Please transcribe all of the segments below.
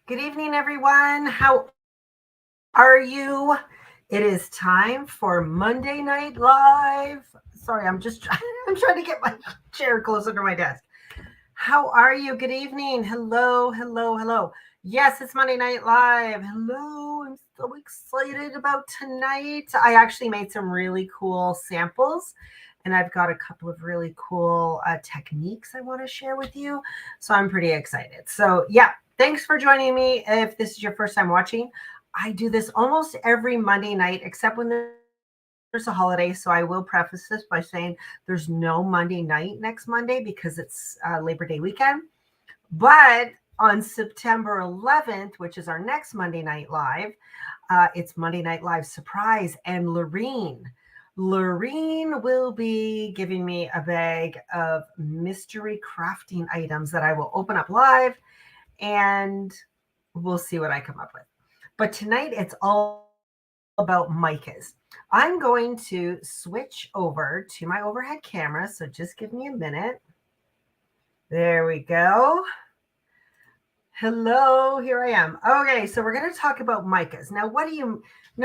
Good evening, everyone. How are you? It is time for Monday Night Live. Sorry, I'm trying to get my chair closer to my desk. How are you? Good evening. Hello, hello, hello. Yes, it's Monday Night Live. Hello. I'm so excited about tonight. I actually made some really cool samples and I've got a couple of really cool techniques I want to share with you. So I'm pretty excited. So, yeah, thanks for joining me. If this is your first time watching, I do this almost every Monday night, except when there's a holiday. So I will preface this by saying there's no Monday night next Monday because it's Labor Day weekend. But on September 11th, which is our next Monday Night Live, it's Monday Night Live surprise. And Lorene will be giving me a bag of mystery crafting items that I will open up live and we'll see what I come up with. But tonight it's all about micas. I'm going to switch over to my overhead camera. So just give me a minute. There we go. Hello, here I am. Okay, so we're going to talk about micas. Now,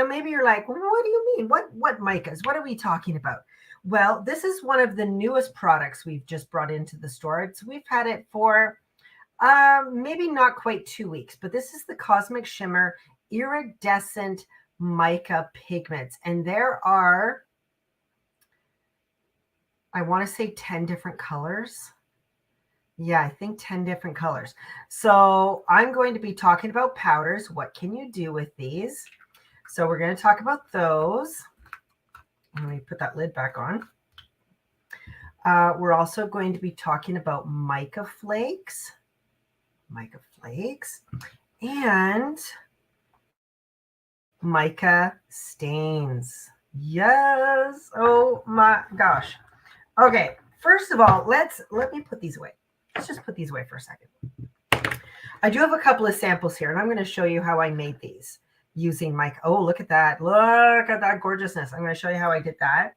maybe you're like, what do you mean? What micas? What are we talking about? Well, this is one of the newest products we've just brought into the store. We've had it for maybe not quite 2 weeks, but this is the Cosmic Shimmer Iridescent Mica Pigments. And there are, I want to say 10 different colors. Yeah, I think 10 different colors. So I'm going to be talking about powders. What can you do with these? So we're going to talk about those. Let me put that lid back on. We're also going to be talking about mica flakes, and mica stains. Yes. Oh my gosh. Okay. First of all, let me put these away. Let's just put these away for a second. I do have a couple of samples here, and I'm going to show you how I made these using mica. Oh, look at that. Look at that gorgeousness. I'm going to show you how I did that.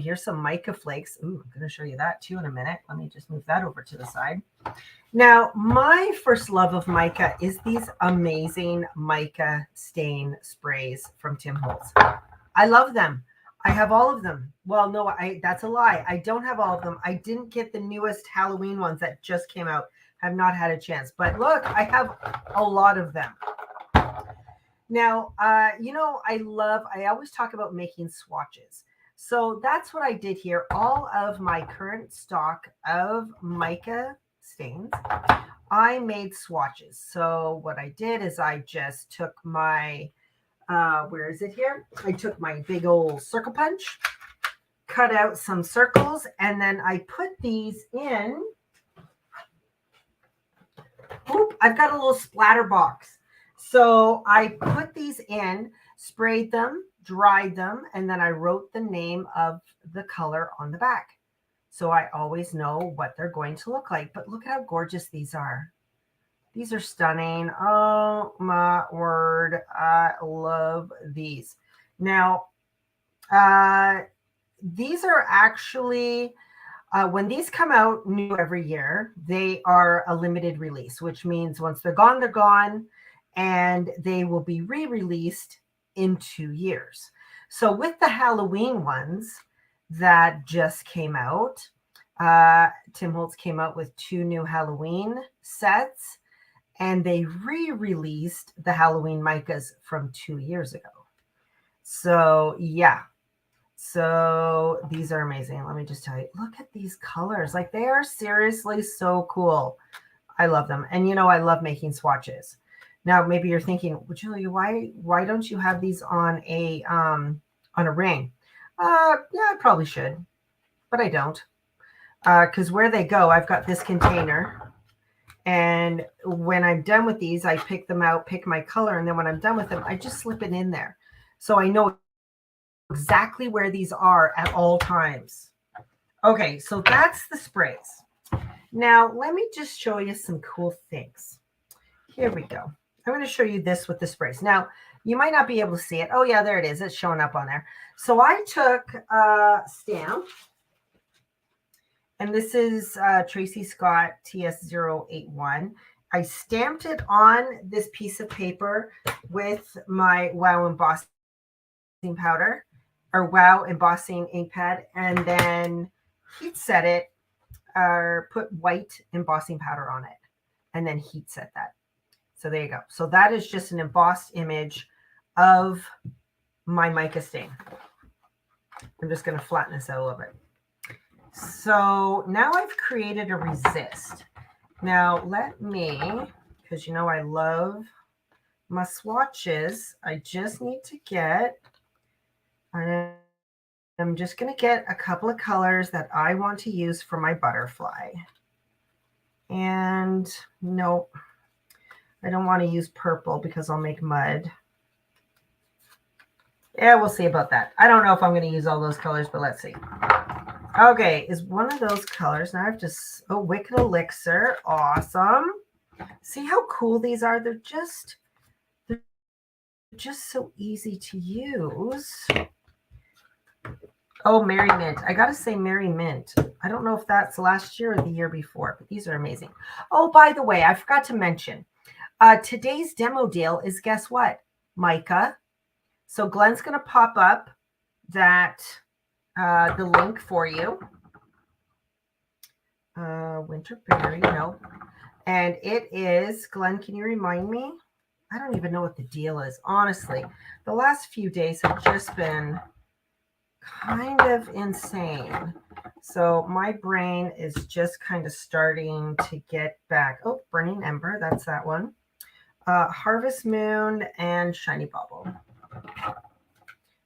Here's some mica flakes. Ooh, I'm going to show you that too in a minute. Let me just move that over to the side. Now, my first love of mica is these amazing mica stain sprays from Tim Holtz. I love them. I have all of them. Well, no, that's a lie. I don't have all of them. I didn't get the newest Halloween ones that just came out. Have not had a chance. But look, I have a lot of them. Now, I always talk about making swatches. So that's what I did here. All of my current stock of mica stains, I made swatches. So what I did is I just took my, where is it here? I took my big old circle punch, cut out some circles, and then I put these in. Oop, I've got a little splatter box. So I put these in, sprayed them, dried them, and then I wrote the name of the color on the back. So I always know what they're going to look like. But look at how gorgeous these are. These are stunning. Oh my word. I love these. Now, these are actually, when these come out new every year, they are a limited release, which means once they're gone, and they will be re-released in 2 years. So with the Halloween ones that just came out, Tim Holtz came out with 2 new Halloween sets, and they re-released the Halloween micas from 2 years ago. So yeah. So these are amazing. Let me just tell you, look at these colors. Like they are seriously so cool. I love them. And I love making swatches. Now, maybe you're thinking, well, Julia, why don't you have these on a ring? Yeah, I probably should, but I don't. Because where they go, I've got this container. And when I'm done with these, I pick them out, pick my color, and then when I'm done with them, I just slip it in there. So I know exactly where these are at all times. Okay, so that's the sprays. Now, let me just show you some cool things. Here we go. I'm going to show you this with the sprays. Now, you might not be able to see it. Oh, yeah, there it is. It's showing up on there. So I took a stamp, and this is Tracy Scott TS081. I stamped it on this piece of paper with my Wow embossing powder or Wow embossing ink pad, and then heat set it or put white embossing powder on it and then heat set that. So there you go. So that is just an embossed image of my mica stain. I'm just going to flatten this out a little bit. So now I've created a resist. Now let me, because you know I love my swatches, I just need to get, I'm just going to get a couple of colors that I want to use for my butterfly. And no, I don't want to use purple because I'll make mud. Yeah, we'll see about that. I don't know if I'm going to use all those colors, but let's see. Okay, is one of those colors. Now I have to, oh, Wicked Elixir. Awesome. See how cool these are? They're just so easy to use. Oh, Merry Mint. I got to say Merry Mint. I don't know if that's last year or the year before, but these are amazing. Oh, by the way, I forgot to mention, today's demo deal is, guess what? Mica. So Glenn's going to pop up that the link for you. Winterberry, no. And it is, Glenn, can you remind me? I don't even know what the deal is. Honestly, the last few days have just been kind of insane. So my brain is just kind of starting to get back. Oh, Burning Ember, that's that one. Harvest Moon and Shiny Bauble.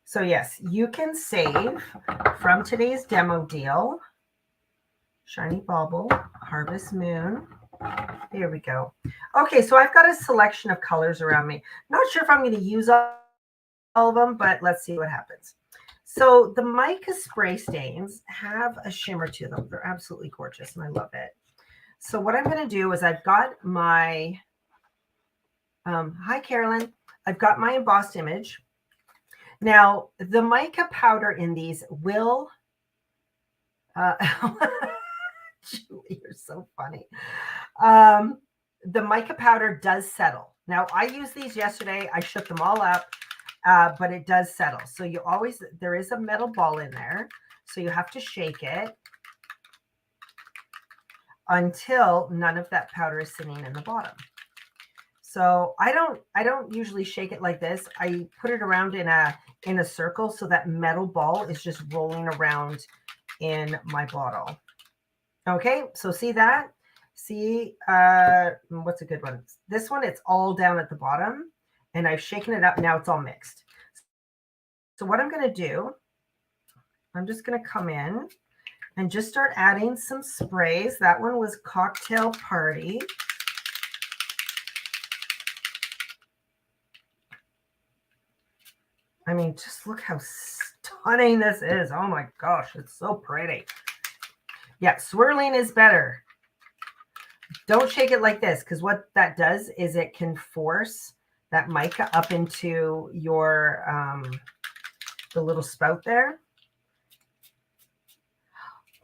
So yes, you can save from today's demo deal. Shiny Bauble, Harvest Moon. There we go. Okay, so I've got a selection of colors around me. Not sure if I'm going to use all of them, but let's see what happens. So the mica spray stains have a shimmer to them. They're absolutely gorgeous, and I love it. So what I'm going to do is I've got my, hi, Carolyn. I've got my embossed image. Now, the mica powder in these will, Julie, you're so funny. The mica powder does settle. Now, I used these yesterday. I shook them all up, but it does settle. So you always, there is a metal ball in there. So you have to shake it until none of that powder is sitting in the bottom. So I don't usually shake it like this. I put it around in a circle so that metal ball is just rolling around in my bottle. Okay, so see that? See, what's a good one? This one, it's all down at the bottom, and I've shaken it up. Now it's all mixed. So what I'm going to do, I'm just going to come in and just start adding some sprays. That one was Cocktail Party. I mean, just look how stunning this is. Oh my gosh, it's so pretty. Yeah, swirling is better. Don't shake it like this, because what that does is it can force that mica up into your, the little spout there.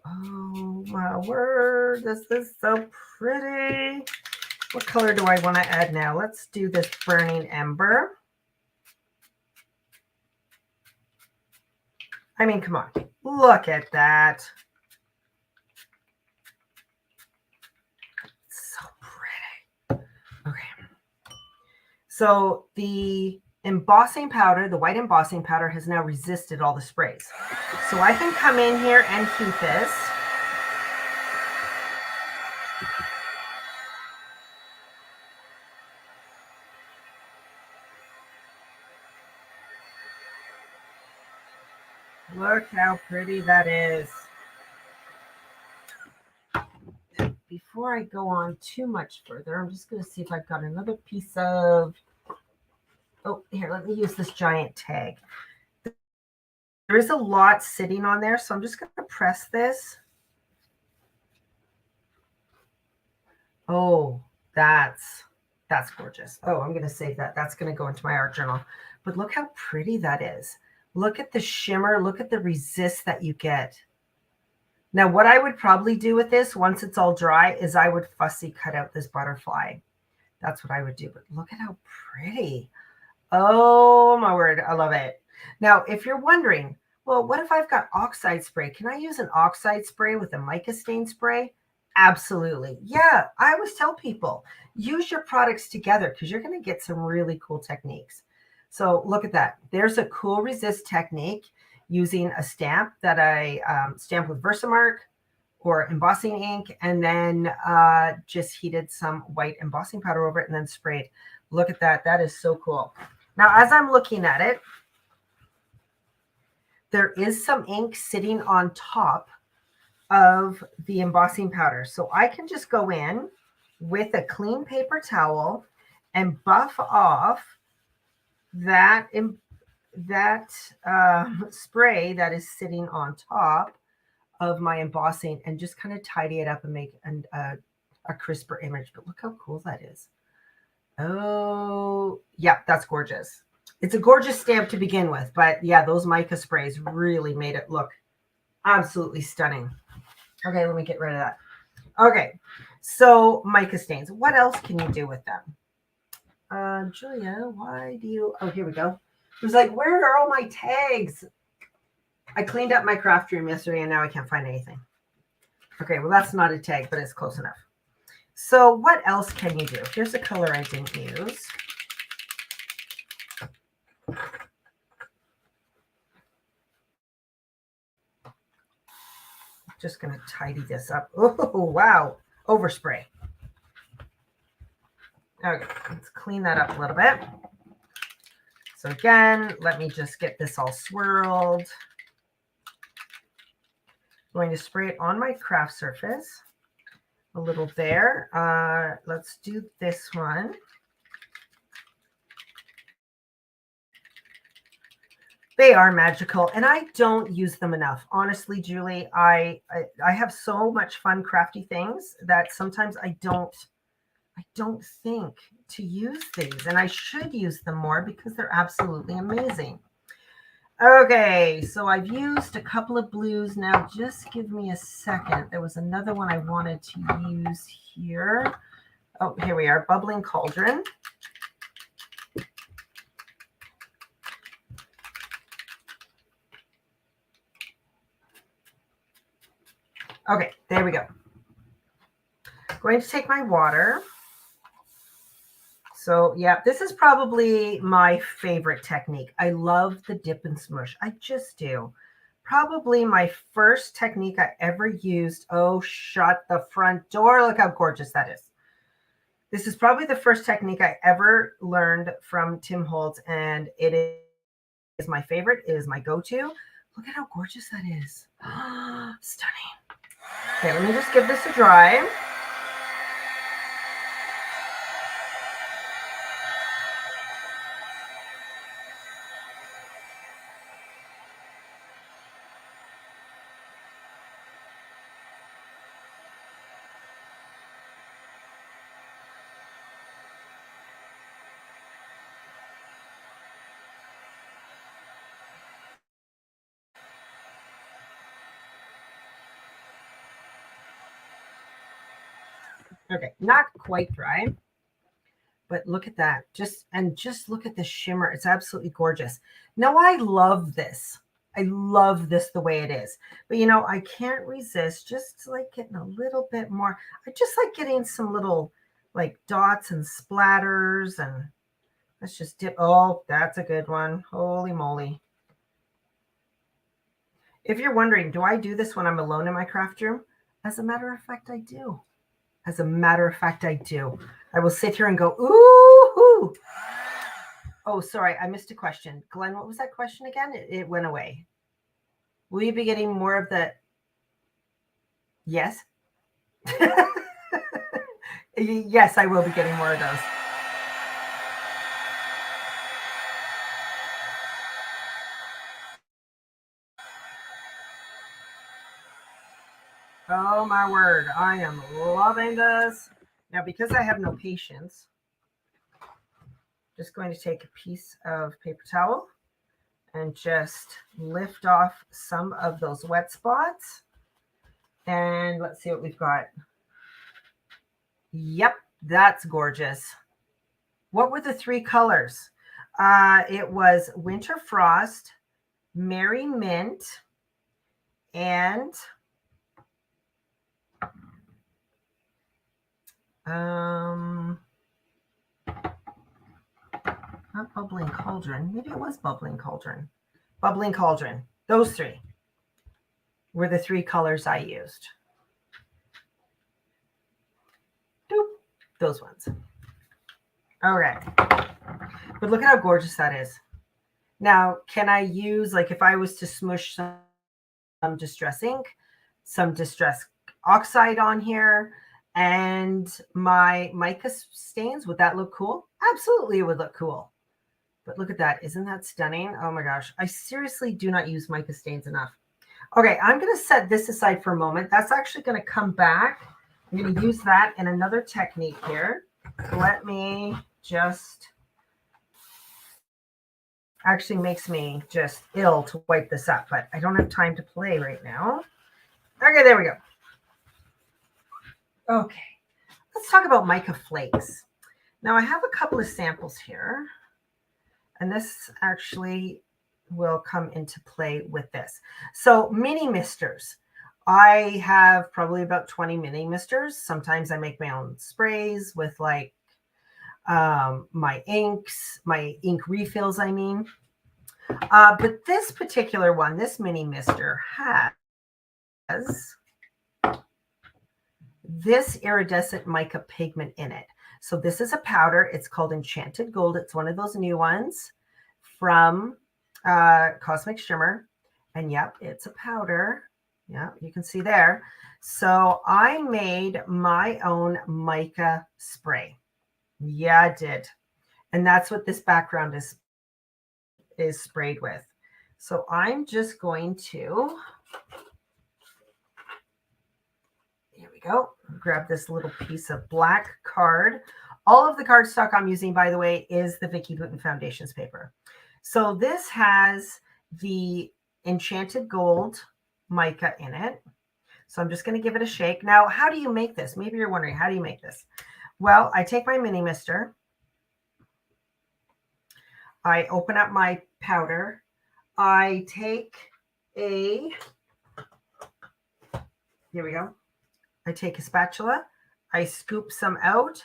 Oh my word, this is so pretty. What color do I want to add now? Let's do this Burning Ember. I mean, come on, look at that. It's so pretty. Okay. So the embossing powder, the white embossing powder, has now resisted all the sprays. So I can come in here and heat this. Look how pretty that is. Before I go on too much further, I'm just going to see if I've got another piece of, oh, here, let me use this giant tag. There is a lot sitting on there, so I'm just going to press this. Oh, that's gorgeous. Oh, I'm going to save that. That's going to go into my art journal. But look how pretty that is. Look at the shimmer. Look at the resist that you get. Now, what I would probably do with this once it's all dry is I would fussy cut out this butterfly. That's what I would do. But look at how pretty. Oh my word, I love it. Now, if you're wondering, well, what if I've got oxide spray? Can I use an oxide spray with a mica stain spray? Absolutely. Yeah, I always tell people use your products together because you're going to get some really cool techniques. So look at that. There's a cool resist technique using a stamp that I stamped with Versamark or embossing ink, and then just heated some white embossing powder over it and then sprayed. Look at that. That is so cool. Now, as I'm looking at it, there is some ink sitting on top of the embossing powder. So I can just go in with a clean paper towel and buff off that spray that is sitting on top of my embossing and just kind of tidy it up and make a crisper image. But look how cool that is. Oh, yeah, that's gorgeous. It's a gorgeous stamp to begin with, but yeah, those mica sprays really made it look absolutely stunning. Okay, let me get rid of that. Okay, so mica stains. What else can you do with them? Julia, why do you... Oh, here we go. It was like, where are all my tags? I cleaned up my craft room yesterday, and now I can't find anything. Okay, well, that's not a tag, but it's close enough. So what else can you do? Here's a color I didn't use. Just going to tidy this up. Oh, wow. Overspray. Okay, let's clean that up a little bit. So again, let me just get this all swirled. I'm going to spray it on my craft surface. A little there. Let's do this one. They are magical, and I don't use them enough. Honestly, Julie, I have so much fun crafty things that sometimes I don't think to use these, and I should use them more because they're absolutely amazing. Okay, so I've used a couple of blues. Now just give me a second. There was another one I wanted to use here. Oh, here we are, Bubbling Cauldron. Okay, there we go. Going to take my water. So yeah, this is probably my favorite technique. I love the dip and smush. I just do. Probably my first technique I ever used. Oh, shut the front door. Look how gorgeous that is. This is probably the first technique I ever learned from Tim Holtz, and it is my favorite. It is my go-to. Look at how gorgeous that is. Stunning. Okay, let me just give this a dry. Okay, not quite dry, but look at that. Just look at the shimmer. It's absolutely gorgeous. Now I love this. I love this the way it is. But you know, I can't resist just like getting a little bit more. I just like getting some little like dots and splatters, and let's just dip. Oh, that's a good one. Holy moly. If you're wondering, do I do this when I'm alone in my craft room? As a matter of fact, I do. As a matter of fact, I do. I will sit here and go, ooh. Oh, sorry, I missed a question. Glenn, what was that question again? It went away. Will you be getting more of the... Yes? Yes, I will be getting more of those. Oh, my word. I am loving this. Now, because I have no patience, just going to take a piece of paper towel and just lift off some of those wet spots. And let's see what we've got. Yep, that's gorgeous. What were the three colors? It was Winter Frost, Merry Mint, and not Bubbling Cauldron. Maybe it was Bubbling Cauldron. Bubbling Cauldron. Those three were the three colors I used. Doop. Those ones. All right. But look at how gorgeous that is. Now, can I use, like, if I was to smush some distress ink, some distress oxide on here, and my mica stains, would that look cool? Absolutely, it would look cool. But look at that. Isn't that stunning? Oh my gosh. I seriously do not use mica stains enough. Okay, I'm going to set this aside for a moment. That's actually going to come back. I'm going to use that in another technique here. Let me just... Actually makes me just ill to wipe this up, but I don't have time to play right now. Okay, there we go. Okay, let's talk about mica flakes. Now I have a couple of samples here, and this actually will come into play with this. So mini misters. I have probably about 20 mini misters. Sometimes I make my own sprays with like my inks, my ink refills, I mean. But this particular one, this mini mister has this iridescent mica pigment in it. So this is a powder. It's called Enchanted Gold. It's one of those new ones from Cosmic Shimmer. And yep, it's a powder. Yeah, you can see there. So I made my own mica spray. Yeah, I did. And that's what this background is sprayed with. So I'm just going to, here we go, grab this little piece of black card. All of the cardstock I'm using, by the way, is the Vicki Boutin Foundations paper. So this has the Enchanted Gold mica in it. So I'm just going to give it a shake. Now, how do you make this? Maybe you're wondering, how do you make this? Well, I take my mini mister. I open up my powder. I take here we go. I take a spatula. I scoop some out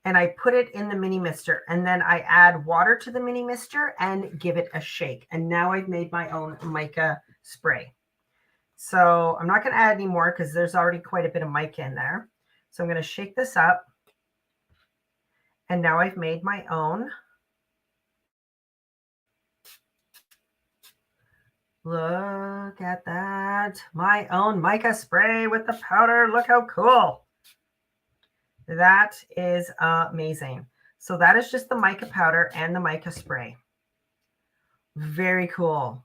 and I put it in the mini mister. And then I add water to the mini mister and give it a shake. And now I've made my own mica spray. So I'm not going to add any more because there's already quite a bit of mica in there. So I'm going to shake this up. And now I've made my own. Look at that. My own mica spray with the powder. Look how cool. That is amazing. So that is just the mica powder and the mica spray. Very cool.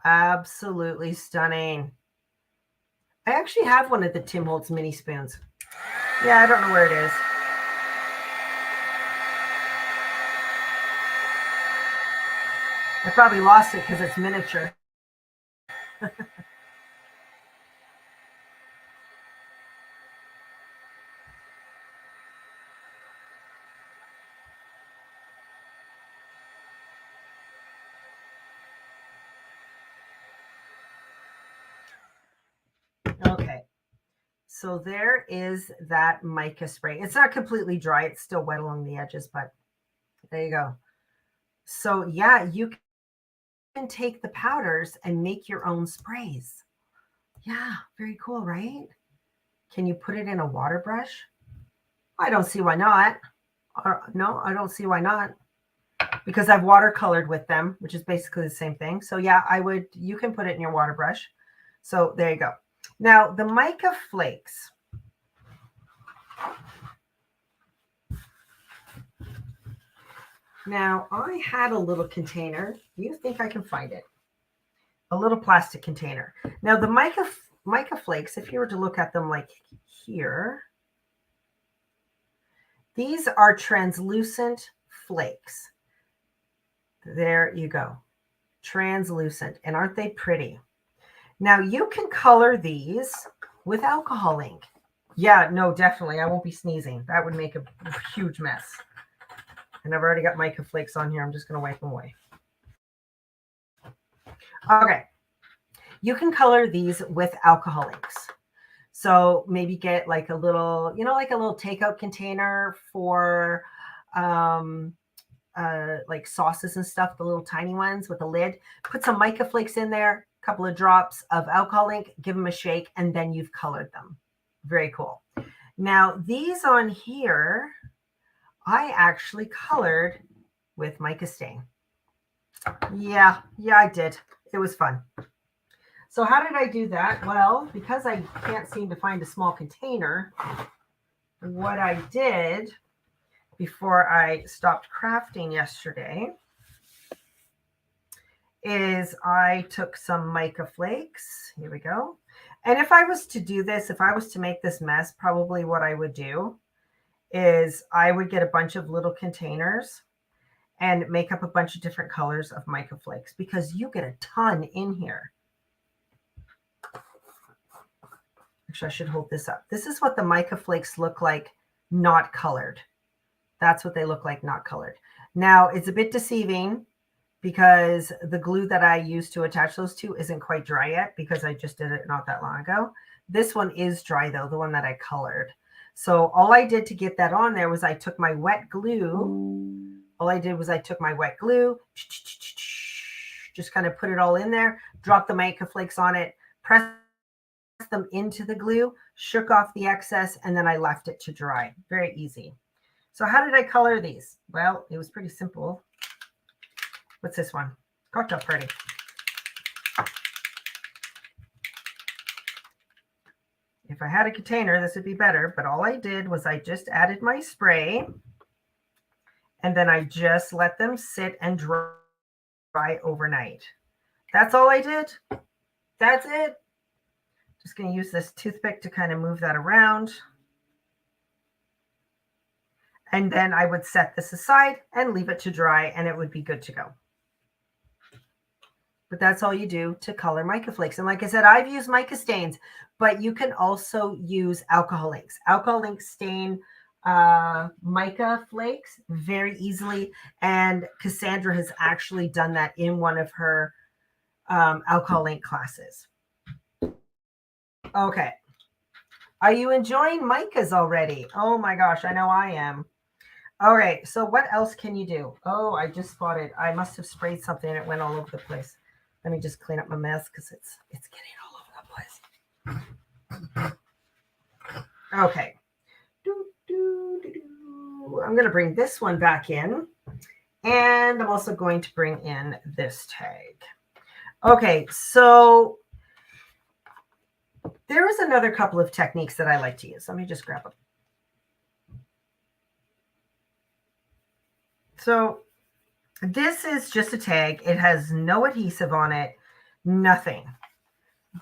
Absolutely stunning. I actually have one of the Tim Holtz mini spoons. Yeah, I don't know where it is. I probably lost it because it's miniature. Okay. So there is that mica spray. It's not completely dry. It's still wet along the edges, but there you go. So yeah, you can take the powders and make your own sprays. Yeah, very cool, right? Can you put it in a water brush? I don't see why not. No, I don't see why not. Because I've watercolored with them, which is basically the same thing. So yeah, you can put it in your water brush. So there you go. Now the mica flakes. Now I had a little container. Do you think I can find it? A little plastic container. Now the mica flakes, if you were to look at them like here, these are translucent flakes. There you go. Translucent. And aren't they pretty? Now you can color these with alcohol ink. Yeah, no, definitely. I won't be sneezing. That would make a huge mess. And I've already got mica flakes on here. I'm just going to wipe them away. Okay. You can color these with alcohol inks. So maybe get like a little, like a little takeout container for like sauces and stuff, the little tiny ones with a lid. Put some mica flakes in there, a couple of drops of alcohol ink, give them a shake, and then you've colored them. Very cool. Now, these on here, I actually colored with mica stain. Yeah, I did. It was fun. So how did I do that? Well, because I can't seem to find a small container, what I did before I stopped crafting yesterday is I took some mica flakes. Here we go. And if I was to do this, if I was to make this mess, probably what I would do is I would get a bunch of little containers and make up a bunch of different colors of mica flakes, because you get a ton in here. Actually, I should hold this up. This is what the mica flakes look like, not colored. That's what they look like, not colored. Now, it's a bit deceiving because the glue that I used to attach those to isn't quite dry yet, because I just did it not that long ago. This one is dry though, the one that I colored. So all I did to get that on there was I took my wet glue. All I did was I took my wet glue, just kind of put it all in there, dropped the mica flakes on it, pressed them into the glue, shook off the excess, and then I left it to dry. Very easy. So how did I color these? Well, it was pretty simple. What's this one? Cocktail party. If I had a container, this would be better, but all I did was I just added my spray, and then I just let them sit and dry overnight. That's all I did. That's it. Just going to use this toothpick to kind of move that around. And then I would set this aside and leave it to dry, and it would be good to go. But that's all you do to color mica flakes. And like I said, I've used mica stains, but you can also use alcohol inks. Alcohol inks stain mica flakes very easily. And Cassandra has actually done that in one of her alcohol ink classes. Okay. Are you enjoying micas already? Oh my gosh, I know I am. All right, so what else can you do? Oh, I just spotted. I must have sprayed something and it went all over the place. Let me just clean up my mess because it's getting all over the place. Okay. I'm going to bring this one back in. And I'm also going to bring in this tag. Okay, so there is another couple of techniques that I like to use. Let me just grab them. So this is just a tag. It has no adhesive on it, nothing.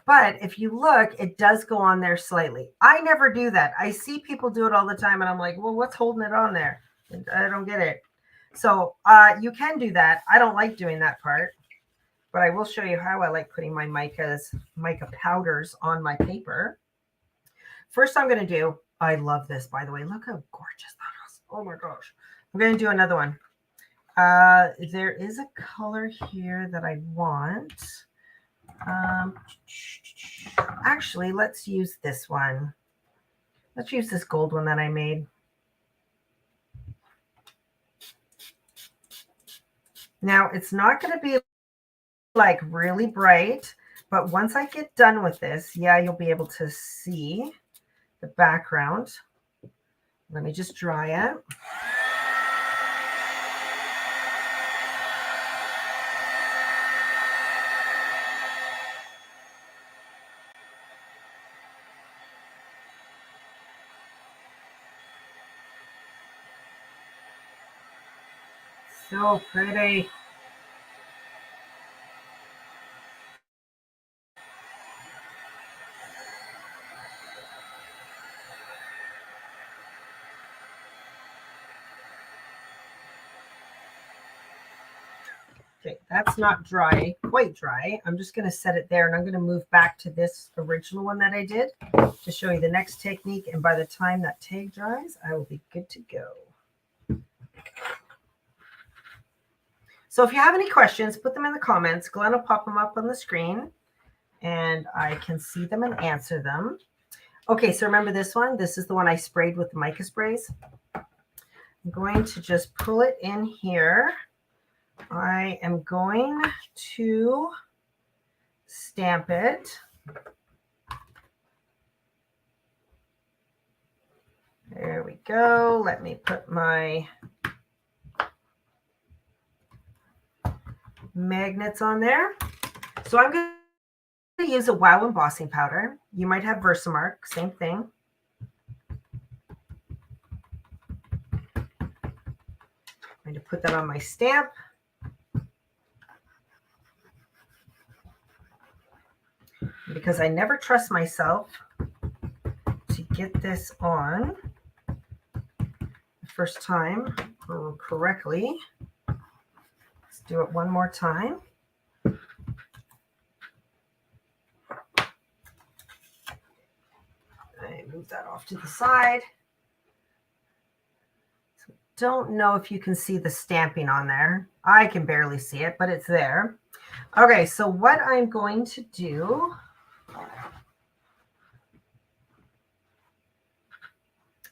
But if you look, it does go on there slightly. I never do that. I see people do it all the time, and I'm like, well, what's holding it on there? I don't get it. So you can do that. I don't like doing that part, but I will show you how I like putting my mica powders on my paper. First, I'm going to do, I love this, by the way. Look how gorgeous that is. Oh my gosh. I'm going to do another one. There is a color here that I want. Actually, let's use this one. Let's use this gold one that I made. Now, it's not going to be like really bright, but once I get done with this, yeah, you'll be able to see the background. Let me just dry it. So pretty. Okay, that's not dry, quite dry. I'm just going to set it there, and I'm going to move back to this original one that I did to show you the next technique. And by the time that tag dries, I will be good to go. So if you have any questions, put them in the comments. Glenn will pop them up on the screen and I can see them and answer them. Okay, so remember this one? This is the one I sprayed with the mica sprays. I'm going to just pull it in here. I am going to stamp it. There we go. Let me put my magnets on there. So I'm going to use a Wow embossing powder. You might have Versamark, same thing. I'm going to put that on my stamp. Because I never trust myself to get this on the first time correctly. Let's do it one more time. I move that off to the side. So don't know if you can see the stamping on there. I can barely see it, but it's there. Okay, so what I'm going to do,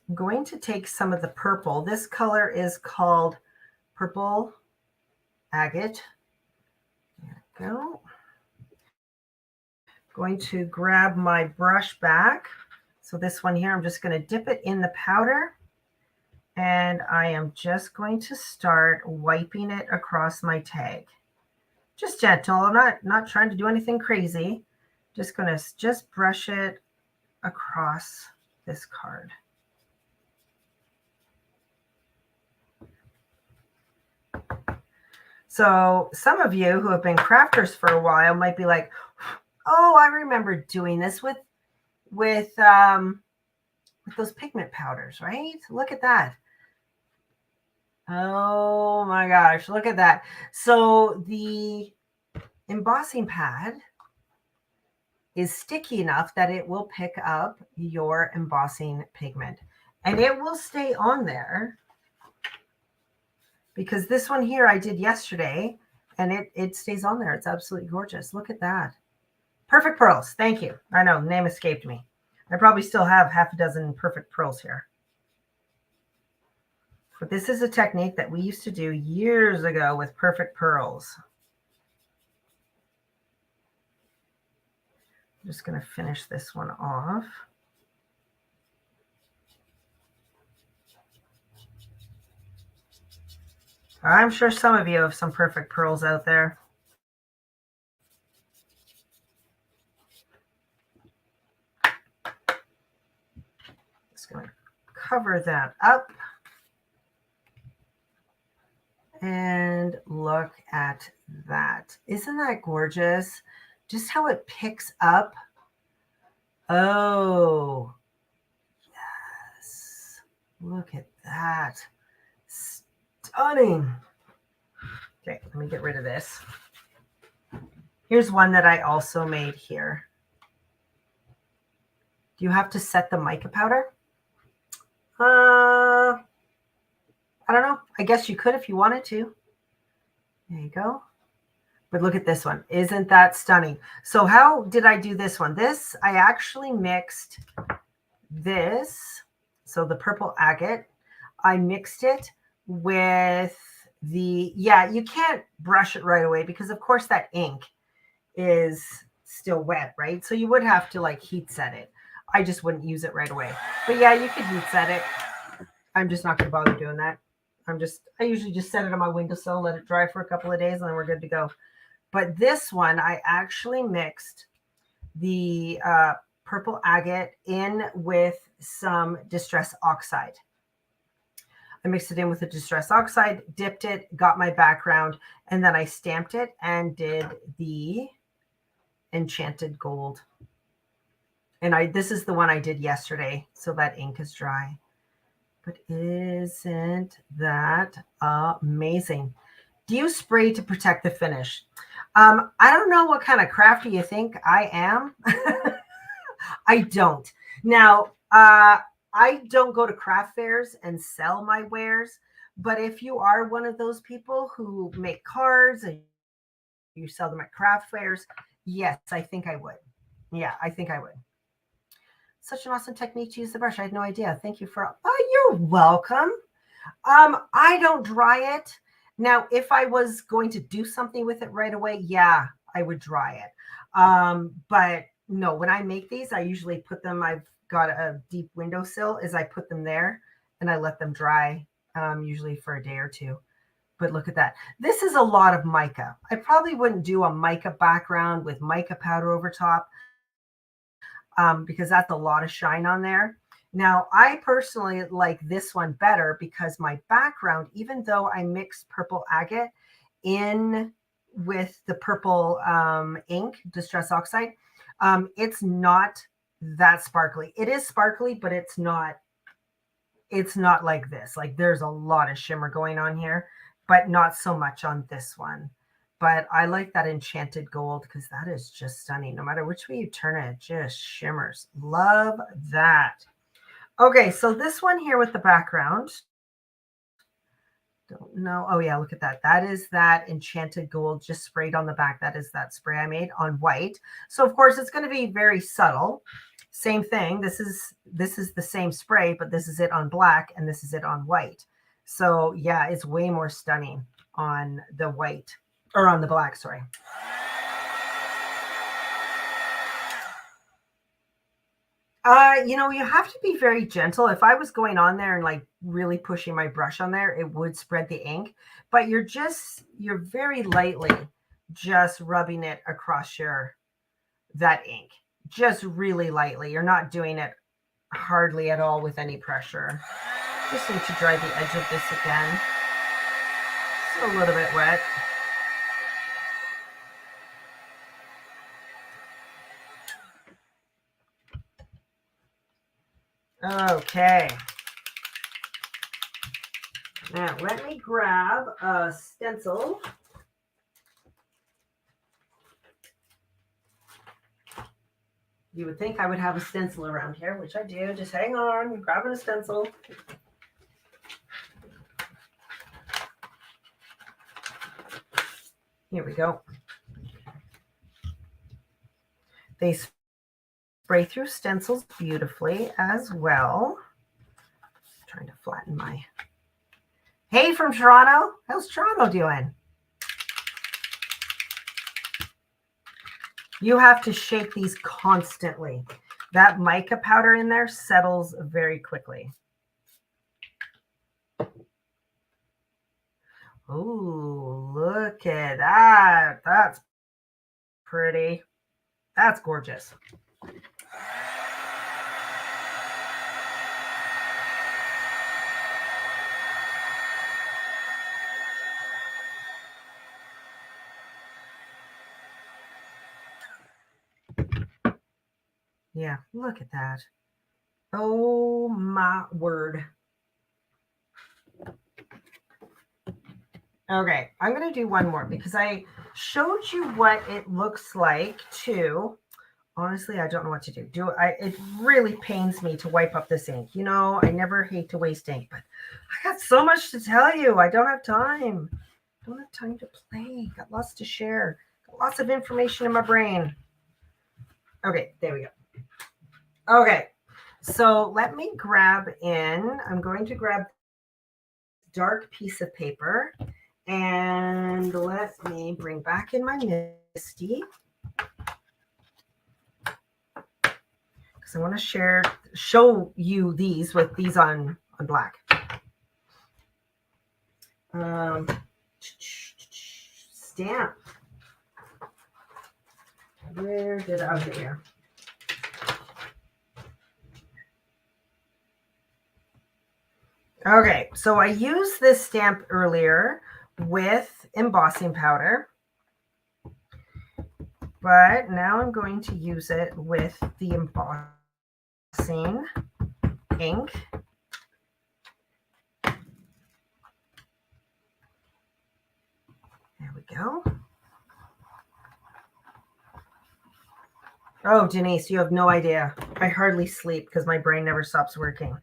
I'm going to take some of the purple. This color is called Purple Agate. There we go. Going to grab my brush back. So this one here, I'm just going to dip it in the powder. And I am just going to start wiping it across my tag. Just gentle. I'm not trying to do anything crazy. Just going to just brush it across this card. So some of you who have been crafters for a while might be like, oh, I remember doing this with those pigment powders, right? Look at that. Oh my gosh, look at that. So the embossing pad is sticky enough that it will pick up your embossing pigment and it will stay on there. Because this one here I did yesterday and it stays on there. It's absolutely gorgeous. Look at that. Perfect Pearls. Thank you. I know, name escaped me. I probably still have half a dozen Perfect Pearls here. But this is a technique that we used to do years ago with Perfect Pearls. I'm just going to finish this one off. I'm sure some of you have some Perfect Pearls out there. Just going to cover that up. And look at that. Isn't that gorgeous? Just how it picks up. Oh, yes. Look at that. Stunning. Okay, let me get rid of this. Here's one that I also made here. Do you have to set the mica powder? I don't know. I guess you could if you wanted to. There you go. But look at this one. Isn't that stunning? So how did I do this one? This, I actually mixed this. So the purple agate, I mixed it with the, yeah, you can't brush it right away because of course that ink is still wet, right? So you would have to like heat set it. I just wouldn't use it right away. But yeah, you could heat set it. I'm just not going to bother doing that. I usually just set it on my windowsill, let it dry for a couple of days, and then we're good to go. But this one, I actually mixed the purple agate in with some distress oxide. I mixed it in with the distress oxide, dipped it, got my background, and then I stamped it and did the enchanted gold. And this is the one I did yesterday, so that ink is dry. But isn't that amazing? Do you spray to protect the finish? I don't know what kind of crafter you think I am. I don't. Now, I don't go to craft fairs and sell my wares, But if you are one of those people who make cards and you sell them at craft fairs, yes, I think I would. Yeah, I think I would. Such an awesome technique to use the brush. I had no idea. Thank you for, oh, you're welcome. I don't dry it. Now, if I was going to do something with it right away, yeah, I would dry it. But no, when I make these, I usually put them, I've got a deep windowsill, is I put them there and I let them dry, usually for a day or two. But look at that. This is a lot of mica. I probably wouldn't do a mica background with mica powder over top, because that's a lot of shine on there. Now, I personally like this one better because my background, even though I mixed purple agate in with the purple ink, Distress Oxide, it's not that sparkly. It is sparkly, but it's not like this. Like there's a lot of shimmer going on here, but not so much on this one. But I like that enchanted gold because that is just stunning. No matter which way you turn it, it just shimmers. Love that. Okay, so this one here with the background. Don't know. Oh yeah, look at that. That is that enchanted gold just sprayed on the back. That is that spray I made on white. So of course it's going to be very subtle. Same thing. This is the same spray, but this is it on black and this is it on white. So yeah, it's way more stunning on the white, or on the black, sorry. You have to be very gentle. If I was going on there and like really pushing my brush on there, it would spread the ink, but you're very lightly just rubbing it across that ink, just really lightly. You're not doing it hardly at all with any pressure. Just need to dry the edge of this again. It's a little bit wet. Okay. Now let me grab a stencil. You would think I would have a stencil around here, which I do. Just hang on, I'm grabbing a stencil. Here we go. They spray through stencils beautifully as well. I'm trying to flatten my... Hey from Toronto. How's Toronto doing? You have to shake these constantly. That mica powder in there settles very quickly. Oh, look at that. That's pretty. That's gorgeous. Yeah, look at that. Oh my word. Okay, I'm going to do one more because I showed you what it looks like too. Honestly, I don't know what to do. It really pains me to wipe up this ink. I never hate to waste ink, but I got so much to tell you. I don't have time. Don't have time to play. Got lots to share. Got lots of information in my brain. Okay, there we go. Okay, so let me grab in. I'm going to grab a dark piece of paper and let me bring back in my Misty. Because I want to show you these with these on black. Stamp. Where did I get here? Okay, so I used this stamp earlier with embossing powder, but now I'm going to use it with the embossing ink. There we go. Oh, Denise, you have no idea. I hardly sleep because my brain never stops working.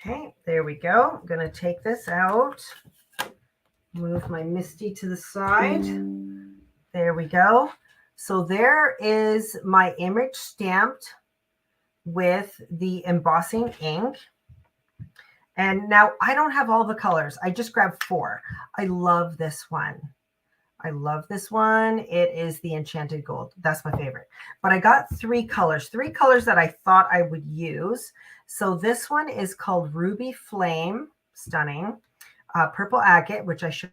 Okay, there we go. I'm going to take this out. Move my Misty to the side. There we go. So there is my image stamped with the embossing ink. And now I don't have all the colors. I just grabbed 4. I love this one. I love this one. It is the Enchanted Gold. That's my favorite. But I got 3 colors that I thought I would use. So this one is called Ruby Flame. Stunning. Purple Agate, which I showed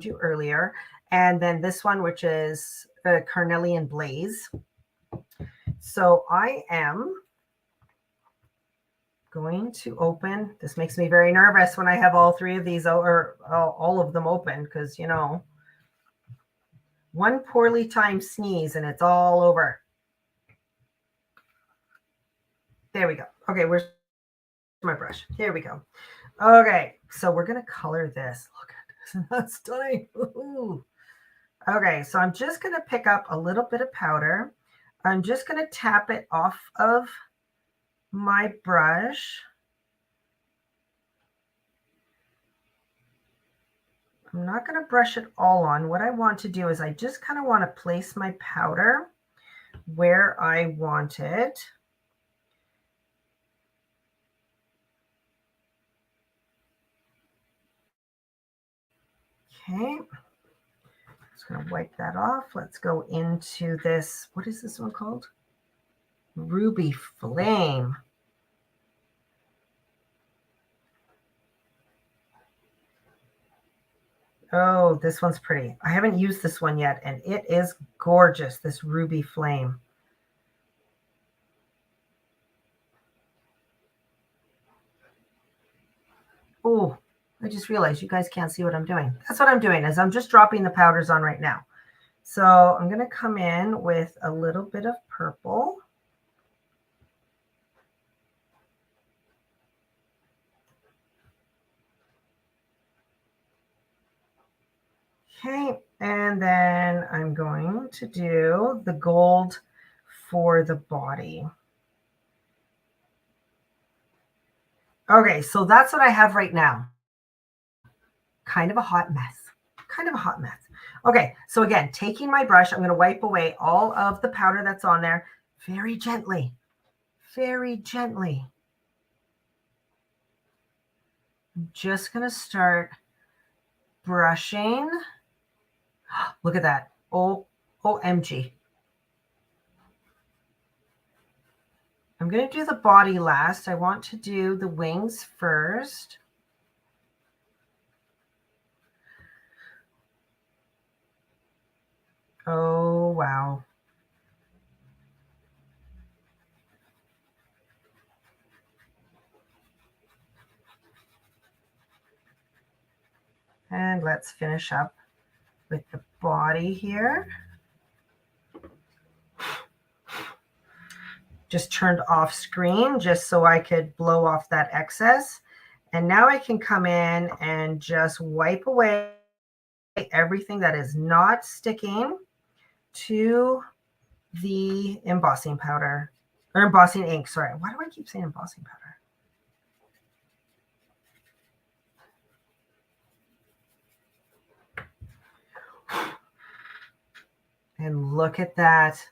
you earlier. And then this one, which is Carnelian Blaze. So I am going to open. This makes me very nervous when I have all 3 of these, or all of them open, because, you know, one poorly timed sneeze and it's all over. There we go. Okay, where's my brush? Here we go. Okay, so we're going to color this. Look at this. That's stunning. Ooh. Okay, so I'm just going to pick up a little bit of powder. I'm just going to tap it off of my brush. I'm not going to brush it all on. What I want to do is I just kind of want to place my powder where I want it. Okay. Just going to wipe that off. Let's go into this. What is this one called? Ruby Flame. Oh, this one's pretty. I haven't used this one yet, and it is gorgeous, this Ruby Flame. Oh, I just realized you guys can't see what I'm doing. That's what I'm doing, is I'm just dropping the powders on right now. So I'm going to come in with a little bit of purple. Okay, and then I'm going to do the gold for the body. Okay, so that's what I have right now. Kind of a hot mess. Kind of a hot mess. Okay, so again, taking my brush, I'm going to wipe away all of the powder that's on there very gently. Very gently. I'm just going to start brushing. Look at that. Oh, OMG. I'm going to do the body last. I want to do the wings first. Oh, wow. And let's finish up with the body here. Just turned off screen just so I could blow off that excess. And now I can come in and just wipe away everything that is not sticking to the embossing powder, or embossing ink. Sorry, why do I keep saying embossing powder? And look at that.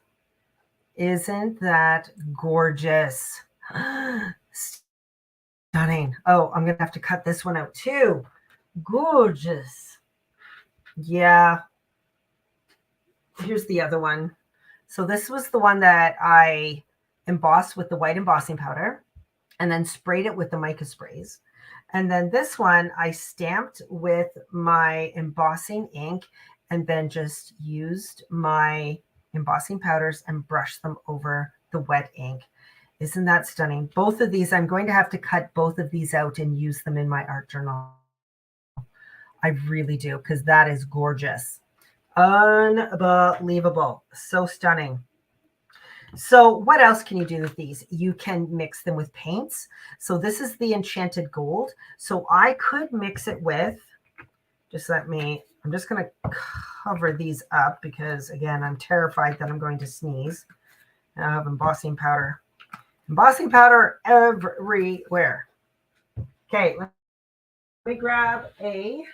Isn't that gorgeous? Stunning. Oh, I'm going to have to cut this one out too. Gorgeous. Yeah. Here's the other one. So this was the one that I embossed with the white embossing powder and then sprayed it with the mica sprays. And then this one I stamped with my embossing ink and then just used my embossing powders and brushed them over the wet ink. Isn't that stunning? Both of these, I'm going to have to cut both of these out and use them in my art journal. I really do, because that is gorgeous. Unbelievable. So stunning. So what else can you do with these? You can mix them with paints. So this is the Enchanted Gold. So I could mix it with, I'm just going to cover these up because, again, I'm terrified that I'm going to sneeze. I have embossing powder. Embossing powder everywhere. Okay, let me grab a,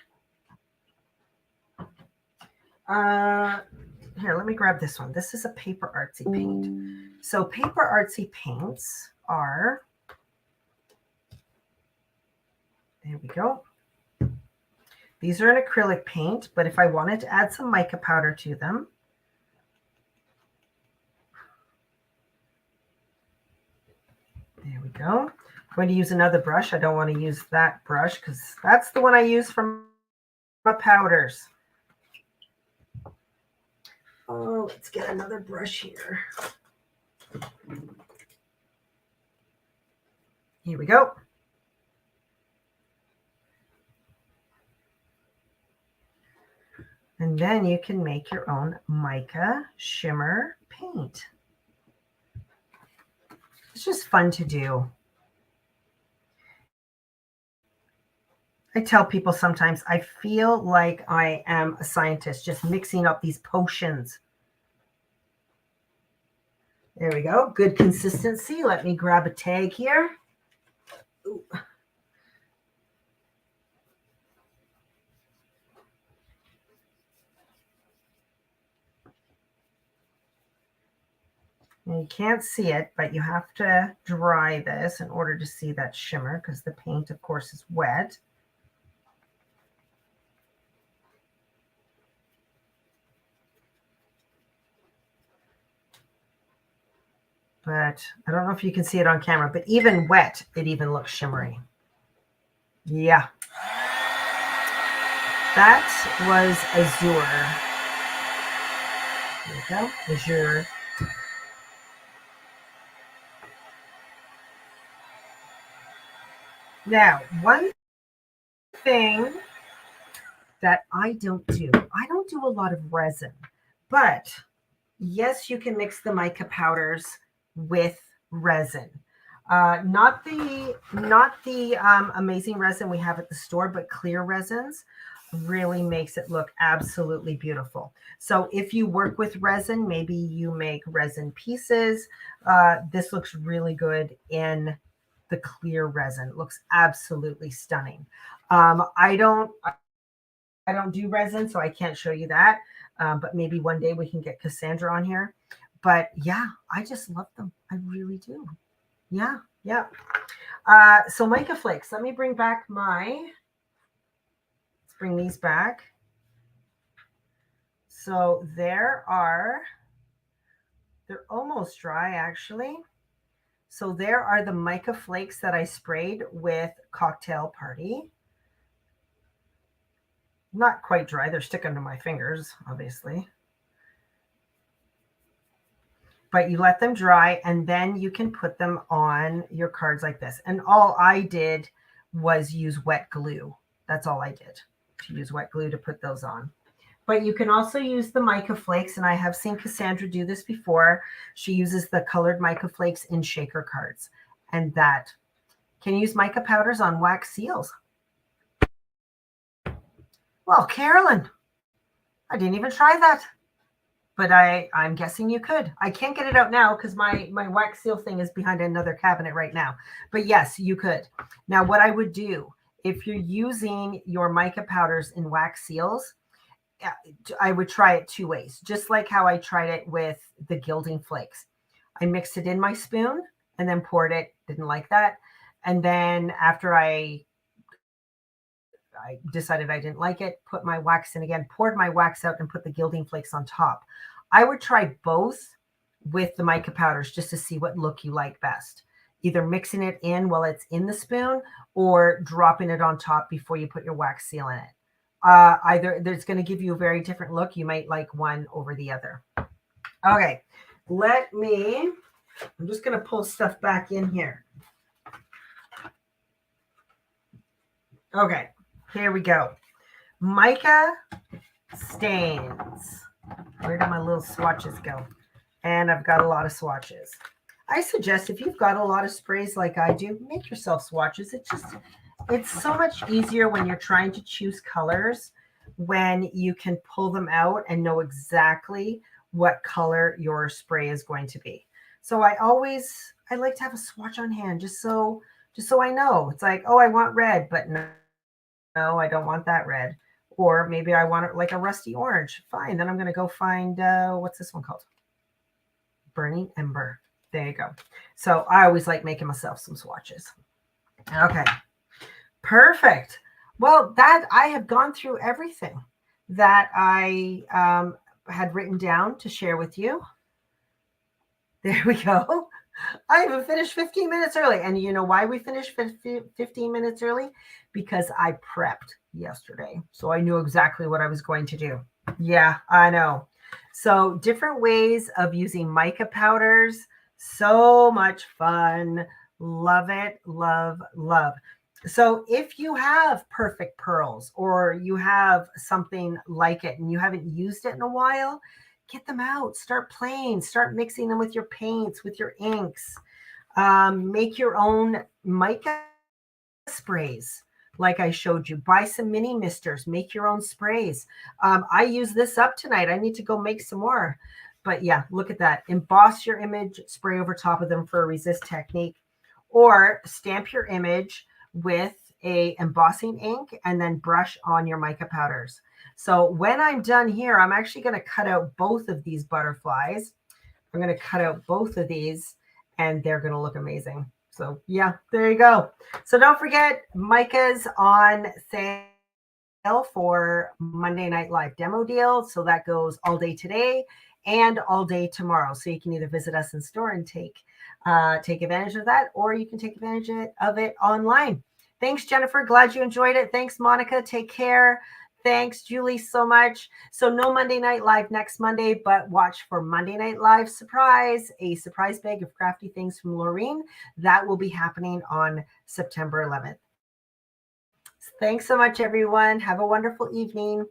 here, let me grab this one. This is a paper artsy paint. So paper artsy paints are, there we go. These are an acrylic paint, but if I wanted to add some mica powder to them, there we go. I'm going to use another brush. I don't want to use that brush because that's the one I use for my powders. Oh, let's get another brush here. Here we go. And then you can make your own mica shimmer paint. It's just fun to do. I tell people sometimes I feel like I am a scientist just mixing up these potions. There we go. Good consistency. Let me grab a tag here. Ooh. Now you can't see it, but you have to dry this in order to see that shimmer because the paint, of course, is wet. But I don't know if you can see it on camera, but even wet, it even looks shimmery. Yeah. That was Azure. There we go, Azure. Now, one thing that I don't do a lot of resin, but yes, you can mix the mica powders with resin. Not the amazing resin we have at the store, but clear resins really makes it look absolutely beautiful. So if you work with resin, maybe you make resin pieces. This looks really good in the clear resin. It looks absolutely stunning. I don't do resin, so I can't show you that. But maybe one day we can get Cassandra on here. But yeah, I just love them. I really do. Yeah, yeah. So mica flakes. Let me bring back let's bring these back. So they're almost dry actually. So there are the mica flakes that I sprayed with Cocktail Party. Not quite dry. They're sticking to my fingers, obviously. But you let them dry and then you can put them on your cards like this. And all I did was use wet glue. That's all I did, to use wet glue to put those on. But you can also use the mica flakes, and I have seen Cassandra do this before. She uses the colored mica flakes in shaker cards, and that can use mica powders on wax seals. Well, Carolyn, I didn't even try that. But I'm guessing you could. I can't get it out now because my wax seal thing is behind another cabinet right now. But yes, you could. Now, what I would do if you're using your mica powders in wax seals, I would try it two ways, just like how I tried it with the gilding flakes. I mixed it in my spoon and then poured it. Didn't like that. And then after I decided I didn't like it, put my wax in again, poured my wax out and put the gilding flakes on top. I would try both with the mica powders just to see what look you like best. Either mixing it in while it's in the spoon or dropping it on top before you put your wax seal in it. Either it's going to give you a very different look. You might like one over the other. Okay, I'm just going to pull stuff back in here. Okay, here we go. Mica stains. Where do my little swatches go? And I've got a lot of swatches. I suggest if you've got a lot of sprays like I do, make yourself swatches. It's so much easier when you're trying to choose colors when you can pull them out and know exactly what color your spray is going to be. So I like to have a swatch on hand just so just so I know. It's like, oh, I want red, but no, I don't want that red. Or maybe I want it like a rusty orange. Fine, then I'm going to go find, what's this one called? Burning Ember. There you go. So I always like making myself some swatches. Okay, perfect. Well, that I have gone through everything that I had written down to share with you. There we go. I even finished 15 minutes early. And you know why we finished 15 minutes early? Because I prepped yesterday. So I knew exactly what I was going to do. Yeah, I know. So different ways of using mica powders. So much fun. Love it. Love, love. So if you have perfect pearls or you have something like it and you haven't used it in a while, get them out. Start playing. Start mixing them with your paints, with your inks. Make your own mica sprays like I showed you. Buy some mini misters. Make your own sprays. I use this up tonight. I need to go make some more. But yeah, look at that. Emboss your image, spray over top of them for a resist technique, or stamp your image with a embossing ink and then brush on your mica powders. So when I'm done here, I'm actually going to cut out both of these butterflies. I'm going to cut out both of these and they're going to look amazing. So yeah, there you go. So don't forget, Mica's on sale for Monday Night Live demo deal. So that goes all day today and all day tomorrow. So you can either visit us in store and take advantage of that, or you can take advantage of it online. Thanks, Jennifer. Glad you enjoyed it. Thanks, Monica. Take care. Thanks, Julie, so much. So no Monday Night Live next Monday, but watch for Monday Night Live surprise, a surprise bag of crafty things from Laureen. That will be happening on September 11th. Thanks so much, everyone. Have a wonderful evening.